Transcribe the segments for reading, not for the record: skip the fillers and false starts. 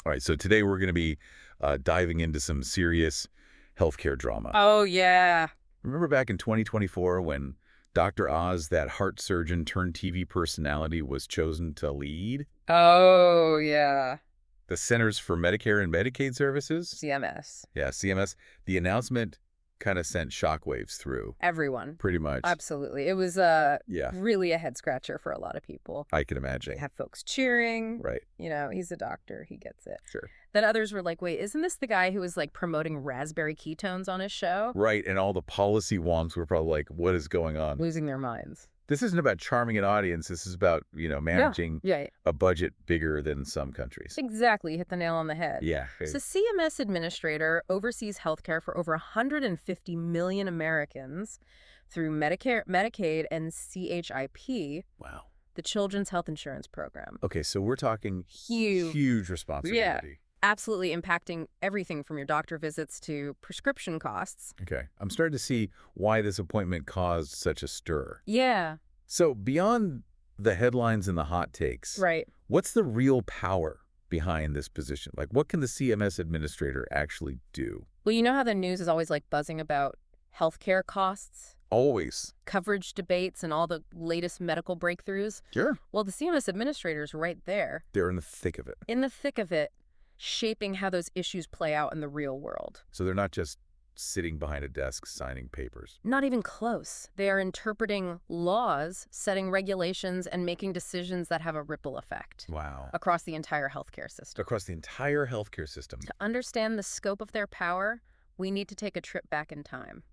All right, so today we're going to be diving into some serious healthcare drama. Oh, yeah. Remember back in 2024 when Dr. Oz, that heart surgeon turned TV personality, was chosen to lead Oh, yeah. the Centers for Medicare and Medicaid Services? CMS. Yeah, CMS. The announcement kind of sent shockwaves through, Everyone. pretty much. Absolutely. It was Yeah, really a head scratcher for a lot of people. I can You imagine. have folks cheering. Right, You know, he's a doctor. He gets it. sure. Then others were like, wait, isn't this the guy who was like promoting raspberry ketones on his show? Right, and all the policy wonks were probably like, what is going on? Losing their minds. This isn't about charming an audience. This is about, managing Yeah. a budget bigger than some countries. Exactly. You hit the nail on the head. Yeah. So CMS administrator oversees healthcare for over 150 million Americans through Medicare, Medicaid, and CHIP, Wow. the Children's Health Insurance Program. Okay, so we're talking Huge. huge responsibility. Absolutely impacting everything from your doctor visits to prescription costs. Okay. I'm starting to see why this appointment caused such a stir. Yeah, So beyond the headlines and the hot takes, right. what's the real power behind this position? Like, what can the CMS administrator actually do? Well, you know how the news is always like buzzing about healthcare costs, Always. coverage debates, and all the latest medical breakthroughs? Sure. Well, the CMS administrator's right there, They're in the thick of it. in the thick of it, shaping how those issues play out in the real world. So they're not just sitting behind a desk signing papers. Not even close. They are interpreting laws, setting regulations, and making decisions that have a ripple effect Wow. across the entire healthcare system. Across the entire healthcare system. To understand the scope of their power, we need to take a trip back in time.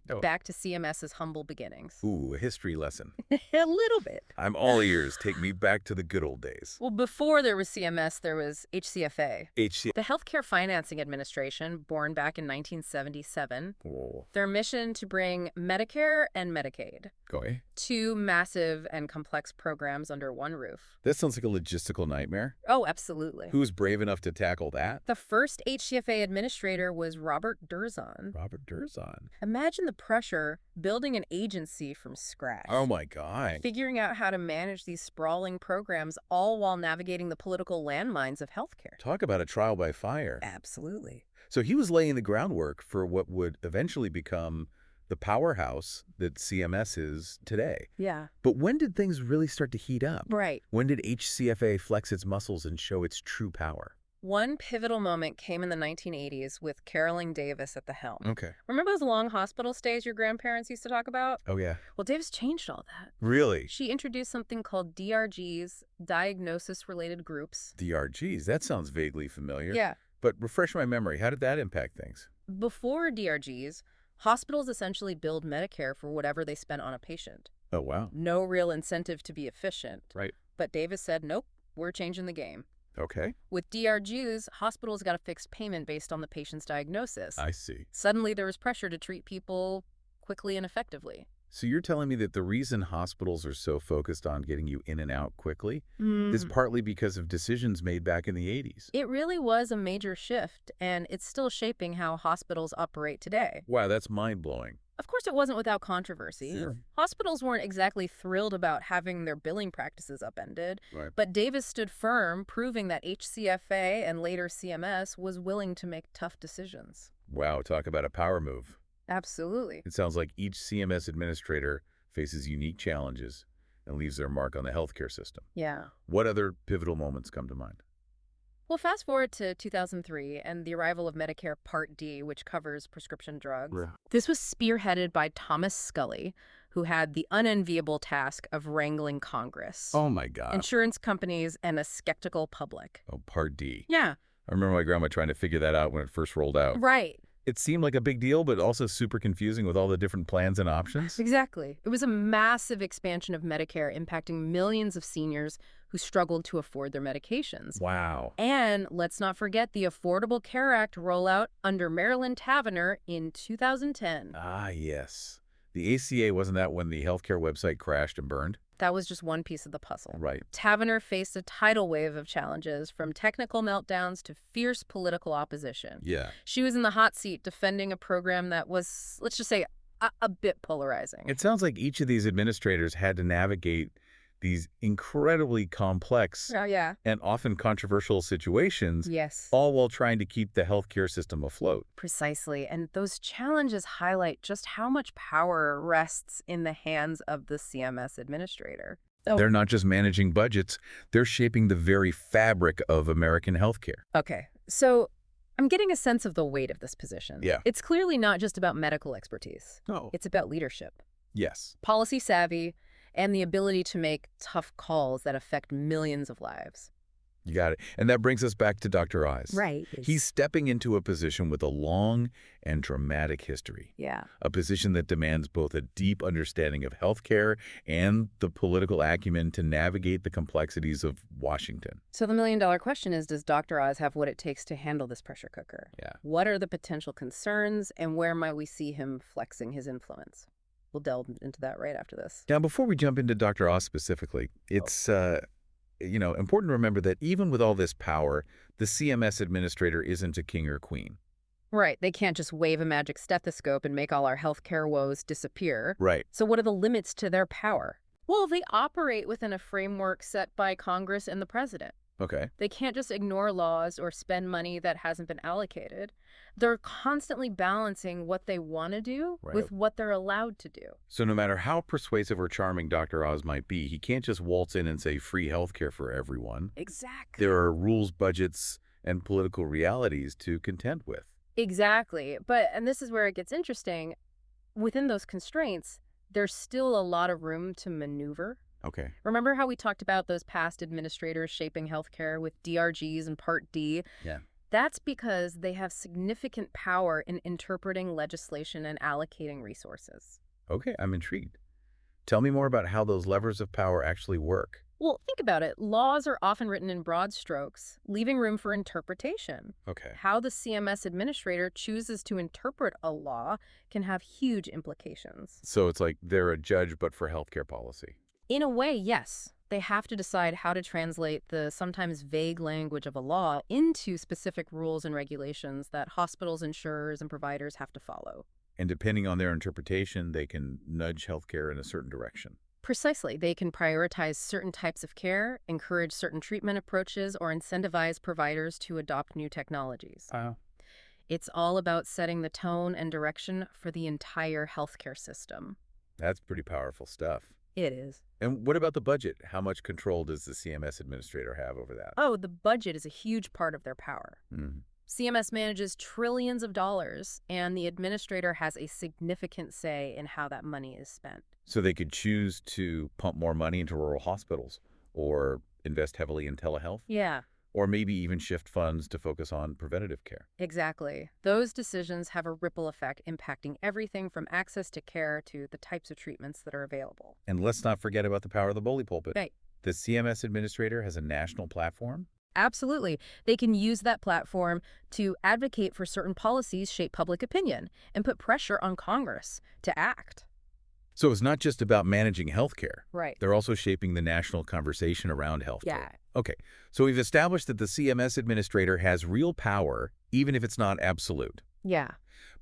Oh. Back to CMS's humble beginnings. Ooh, a history lesson. A little bit. I'm all ears. Take me back to the good old days. Well, before there was CMS, there was HCFA. HC. The Healthcare Financing Administration, born back in 1977, Oh, their mission to bring Medicare and Medicaid, okay. two massive and complex programs under one roof. That sounds like a logistical nightmare. Oh, absolutely. Who's brave enough to tackle that? The first HCFA administrator was Robert Durzon. Robert Durzon. Imagine the pressure building an agency from scratch. Oh my God. Figuring out how to manage these sprawling programs all while navigating the political landmines of healthcare. Talk about a trial by fire. Absolutely. So he was laying the groundwork for what would eventually become the powerhouse that CMS is today. Yeah. But when did things really start to heat up? Right. When did HCFA flex its muscles and show its true power? One pivotal moment came in the 1980s with Carolyn Davis at the helm. Okay. Remember those long hospital stays your grandparents used to talk about? Oh, yeah. Well, Davis changed all that. Really? She introduced something called DRGs, diagnosis-related groups. DRGs. That sounds vaguely familiar. Yeah. But refresh my memory. How did that impact things? Before DRGs, hospitals essentially billed Medicare for whatever they spent on a patient. Oh, wow. No real incentive to be efficient. Right. But Davis said, nope, we're changing the game. Okay. With DRGs, hospitals got a fixed payment based on the patient's diagnosis. I see. Suddenly, there was pressure to treat people quickly and effectively. So you're telling me that the reason hospitals are so focused on getting you in and out quickly is partly because of decisions made back in the 80s? It really was a major shift, and it's still shaping how hospitals operate today. Wow, that's mind-blowing. Of course, it wasn't without controversy. Sure. Hospitals weren't exactly thrilled about having their billing practices upended, Right. but Davis stood firm, proving that HCFA and later CMS was willing to make tough decisions. Wow, talk about a power move. Absolutely. It sounds like each CMS administrator faces unique challenges and leaves their mark on the healthcare system. Yeah. What other pivotal moments come to mind? Well, fast forward to 2003 and the arrival of Medicare Part D, which covers prescription drugs. Yeah. This was spearheaded by Thomas Scully, who had the unenviable task of wrangling Congress, Oh, my God. insurance companies, and a skeptical public. Oh, Part D. Yeah, I remember my grandma trying to figure that out when it first rolled out. right. It seemed like a big deal, but also super confusing with all the different plans and options. Exactly. It was a massive expansion of Medicare impacting millions of seniors who struggled to afford their medications. Wow. And let's not forget the Affordable Care Act rollout under Marilyn Tavenner in 2010. Ah, yes. The ACA, wasn't that when the healthcare website crashed and burned? That was just one piece of the puzzle. Right. Tavenner faced a tidal wave of challenges, from technical meltdowns to fierce political opposition. Yeah. She was in the hot seat defending a program that was, let's just say, a bit polarizing. It sounds like each of these administrators had to navigate these incredibly complex Oh, yeah. and often controversial situations, Yes. all while trying to keep the healthcare system afloat. Precisely. And those challenges highlight just how much power rests in the hands of the CMS administrator. Oh, They're not just managing budgets, they're shaping the very fabric of American healthcare. okay. So I'm getting a sense of the weight of this position. Yeah. It's clearly not just about medical expertise. Oh. It's about leadership, Yes. policy savvy, and the ability to make tough calls that affect millions of lives. You got it. And that brings us back to Dr. Oz. Right. He's stepping into a position with a long and dramatic history, Yeah. a position that demands both a deep understanding of healthcare and the political acumen to navigate the complexities of Washington. So the million-dollar question is, does Dr. Oz have what it takes to handle this pressure cooker? Yeah. What are the potential concerns, and where might we see him flexing his influence? We'll delve into that right after this. Now, before we jump into Dr. Oz specifically, it's important to remember that even with all this power, the CMS administrator isn't a king or queen. Right. They can't just wave a magic stethoscope and make all our healthcare woes disappear. Right. So what are the limits to their power? Well, they operate within a framework set by Congress and the president. Okay. They can't just ignore laws or spend money that hasn't been allocated. They're constantly balancing what they want to do Right. with what they're allowed to do. So no matter how persuasive or charming Dr. Oz might be, he can't just waltz in and say free healthcare for everyone. Exactly. There are rules, budgets, and political realities to contend with. Exactly. And this is where it gets interesting. Within those constraints, there's still a lot of room to maneuver. Okay. Remember how we talked about those past administrators shaping healthcare with DRGs and Part D? Yeah. That's because they have significant power in interpreting legislation and allocating resources. Okay, I'm intrigued. Tell me more about how those levers of power actually work. Well, think about it. Laws are often written in broad strokes, leaving room for interpretation. Okay. How the CMS administrator chooses to interpret a law can have huge implications. So it's like they're a judge, but for healthcare policy. In a way, yes. They have to decide how to translate the sometimes vague language of a law into specific rules and regulations that hospitals, insurers, and providers have to follow. And depending on their interpretation, they can nudge healthcare in a certain direction. Precisely. They can prioritize certain types of care, encourage certain treatment approaches, or incentivize providers to adopt new technologies. It's all about setting the tone and direction for the entire healthcare system. That's pretty powerful stuff. It is. And what about the budget? How much control does the CMS administrator have over that? Oh, the budget is a huge part of their power. Mhm. CMS manages trillions of dollars, and the administrator has a significant say in how that money is spent. So they could choose to pump more money into rural hospitals or invest heavily in telehealth, Yeah, or maybe even shift funds to focus on preventative care. exactly. Those decisions have a ripple effect impacting everything from access to care to the types of treatments that are available. And let's not forget about the power of the bully pulpit. Right. The CMS administrator has a national platform. Absolutely. They can use that platform to advocate for certain policies, shape public opinion, and put pressure on Congress to act. So it's not just about managing healthcare. Right. They're also shaping the national conversation around healthcare. Yeah. Okay, so we've established that the CMS administrator has real power, even if it's not absolute. Yeah.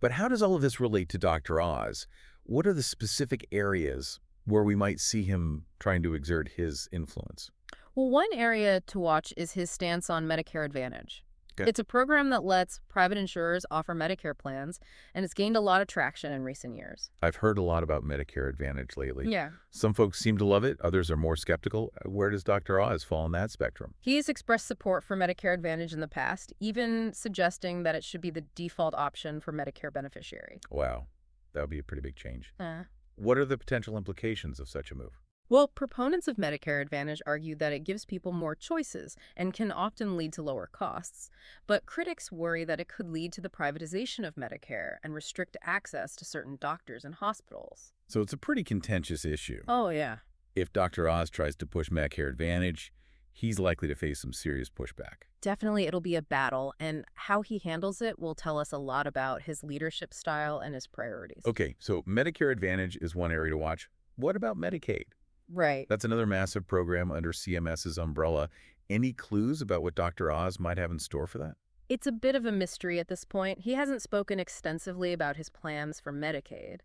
But how does all of this relate to Dr. Oz? What are the specific areas where we might see him trying to exert his influence? Well, one area to watch is his stance on Medicare Advantage. Okay. It's a program that lets private insurers offer Medicare plans, and it's gained a lot of traction in recent years. I've heard a lot about Medicare Advantage lately. Yeah. Some folks seem to love it, others are more skeptical. Where does Dr. Oz fall on that spectrum? He's expressed support for Medicare Advantage in the past, even suggesting that it should be the default option for Medicare beneficiary. Wow, that would be a pretty big change. Uh. What are the potential implications of such a move? Well, proponents of Medicare Advantage argue that it gives people more choices and can often lead to lower costs. But critics worry that it could lead to the privatization of Medicare and restrict access to certain doctors and hospitals. So it's a pretty contentious issue. Oh, yeah. If Dr. Oz tries to push Medicare Advantage, he's likely to face some serious pushback. Definitely it'll be a battle, and how he handles it will tell us a lot about his leadership style and his priorities. Okay, so Medicare Advantage is one area to watch. What about Medicaid? Right. That's another massive program under CMS's umbrella. Any clues about what Dr. Oz might have in store for that? It's a bit of a mystery at this point. He hasn't spoken extensively about his plans for Medicaid.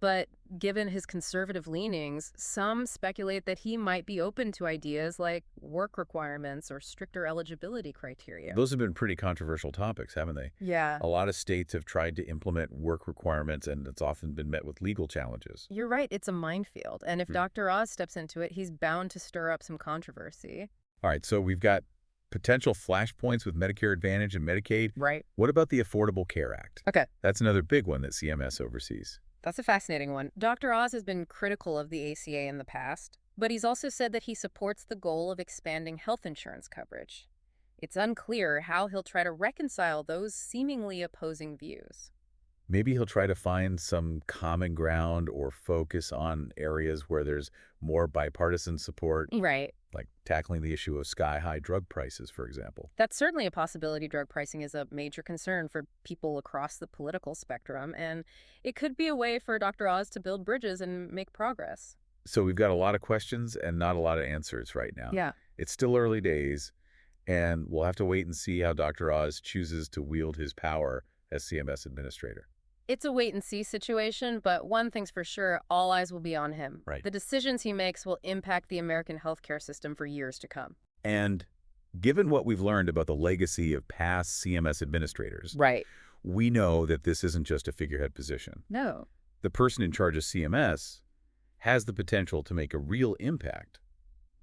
But given his conservative leanings, some speculate that he might be open to ideas like work requirements or stricter eligibility criteria. Those have been pretty controversial topics, haven't they? Yeah. A lot of states have tried to implement work requirements, and it's often been met with legal challenges. You're right, it's a minefield. And if Hmm. Dr. Oz steps into it, he's bound to stir up some controversy. All right, so we've got potential flashpoints with Medicare Advantage and Medicaid. Right. What about the Affordable Care Act? Okay. That's another big one that CMS oversees. That's a fascinating one. Dr. Oz has been critical of the ACA in the past, but he's also said that he supports the goal of expanding health insurance coverage. It's unclear how he'll try to reconcile those seemingly opposing views. Maybe he'll try to find some common ground or focus on areas where there's more bipartisan support, Right. like tackling the issue of sky-high drug prices, for example. That's certainly a possibility. Drug pricing is a major concern for people across the political spectrum, and it could be a way for Dr. Oz to build bridges and make progress. So we've got a lot of questions and not a lot of answers right now. Yeah. It's still early days, and we'll have to wait and see how Dr. Oz chooses to wield his power as CMS administrator. It's a wait-and-see situation, but one thing's for sure, all eyes will be on him. Right. The decisions he makes will impact the American healthcare system for years to come. And given what we've learned about the legacy of past CMS administrators, Right. we know that this isn't just a figurehead position. No. The person in charge of CMS has the potential to make a real impact,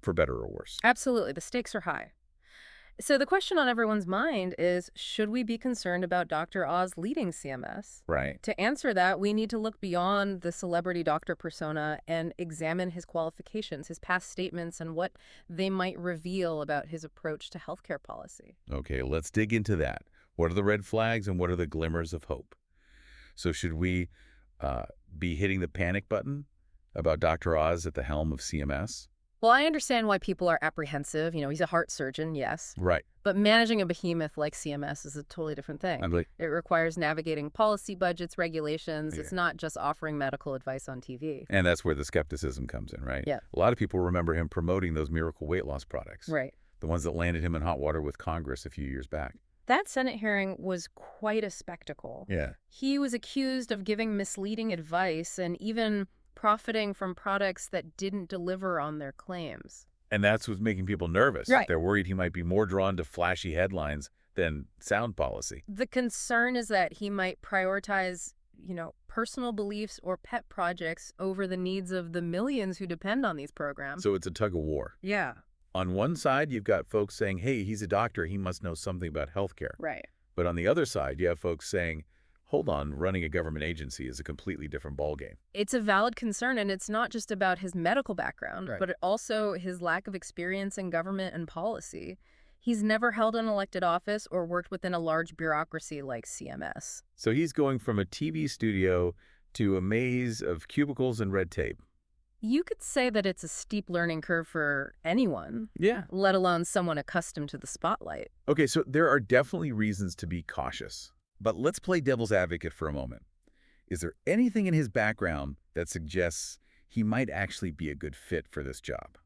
for better or worse. Absolutely. The stakes are high. So the question on everyone's mind is, should we be concerned about Dr. Oz leading CMS? Right. To answer that, we need to look beyond the celebrity doctor persona and examine his qualifications, his past statements, and what they might reveal about his approach to healthcare policy. Okay, let's dig into that. What are the red flags and what are the glimmers of hope? So should we be hitting the panic button about Dr. Oz at the helm of CMS? Well, I understand why people are apprehensive. He's a heart surgeon, yes. Right. But managing a behemoth like CMS is a totally different thing. It requires navigating policy, budgets, regulations. Yeah. It's not just offering medical advice on TV. And that's where the skepticism comes in, right? Yeah. A lot of people remember him promoting those miracle weight loss products. Right. The ones that landed him in hot water with Congress a few years back. That Senate hearing was quite a spectacle. Yeah. He was accused of giving misleading advice and even profiting from products that didn't deliver on their claims. And that's what's making people nervous. Right. They're worried he might be more drawn to flashy headlines than sound policy. The concern is that he might prioritize, personal beliefs or pet projects over the needs of the millions who depend on these programs. So it's a tug of war. Yeah. On one side, you've got folks saying, hey, he's a doctor, he must know something about healthcare. Right. But on the other side, you have folks saying, hold on, running a government agency is a completely different ballgame. It's a valid concern, and it's not just about his medical background, Right. but also his lack of experience in government and policy. He's never held an elected office or worked within a large bureaucracy like CMS. So he's going from a TV studio to a maze of cubicles and red tape. You could say that it's a steep learning curve for anyone, Yeah. let alone someone accustomed to the spotlight. Okay, so there are definitely reasons to be cautious. But let's play devil's advocate for a moment. Is there anything in his background that suggests he might actually be a good fit for this job?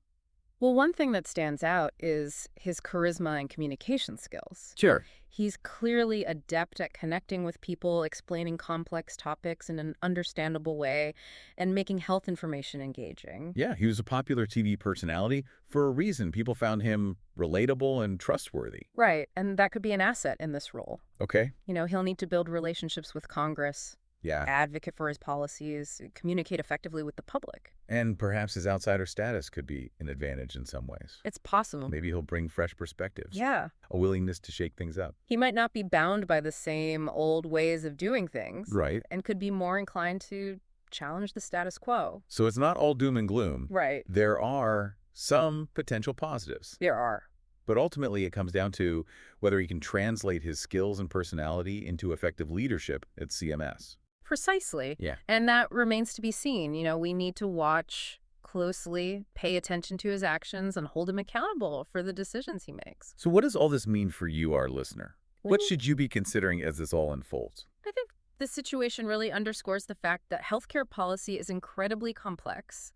Well, one thing that stands out is his charisma and communication skills. Sure. He's clearly adept at connecting with people, explaining complex topics in an understandable way, and making health information engaging. Yeah, he was a popular TV personality for a reason. People found him relatable and trustworthy. Right, and that could be an asset in this role. Okay. He'll need to build relationships with Congress, Yeah. advocate for his policies, communicate effectively with the public. And perhaps his outsider status could be an advantage in some ways. It's possible. Maybe he'll bring fresh perspectives. Yeah. A willingness to shake things up. He might not be bound by the same old ways of doing things. Right. And could be more inclined to challenge the status quo. So it's not all doom and gloom. Right. There are some potential positives. There are. But ultimately, it comes down to whether he can translate his skills and personality into effective leadership at CMS. Precisely. Yeah. And that remains to be seen. We need to watch closely, pay attention to his actions, and hold him accountable for the decisions he makes. So what does all this mean for you, our listener? What Well, should you be considering as this all unfolds? I think this situation really underscores the fact that healthcare policy is incredibly complex,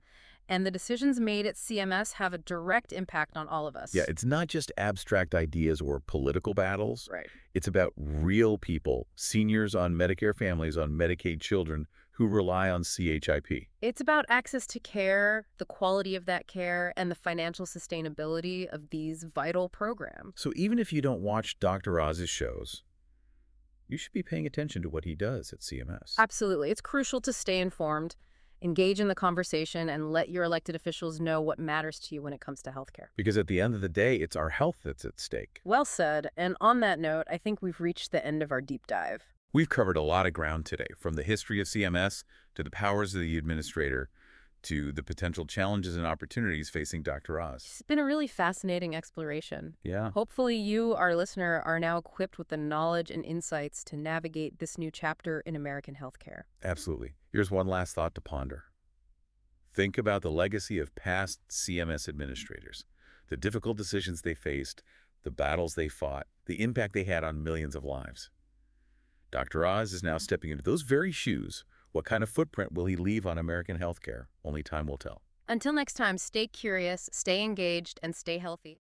and the decisions made at CMS have a direct impact on all of us. Yeah, it's not just abstract ideas or political battles. Right. It's about real people, seniors on Medicare families, on Medicaid children, who rely on CHIP. It's about access to care, the quality of that care, and the financial sustainability of these vital programs. So even if you don't watch Dr. Oz's shows, you should be paying attention to what he does at CMS. Absolutely. It's crucial to stay informed, engage in the conversation, and let your elected officials know what matters to you when it comes to healthcare. Because at the end of the day, it's our health that's at stake. Well said. And on that note, I think we've reached the end of our deep dive. We've covered a lot of ground today, from the history of CMS to the powers of the administrator to the potential challenges and opportunities facing Dr. Oz. It's been a really fascinating exploration. Yeah. Hopefully you, our listener, are now equipped with the knowledge and insights to navigate this new chapter in American healthcare. Absolutely. Here's one last thought to ponder. Think about the legacy of past CMS administrators, the difficult decisions they faced, the battles they fought, the impact they had on millions of lives. Dr. Oz is now stepping into those very shoes. What kind of footprint will he leave on American healthcare? Only time will tell. Until next time, stay curious, stay engaged, and stay healthy.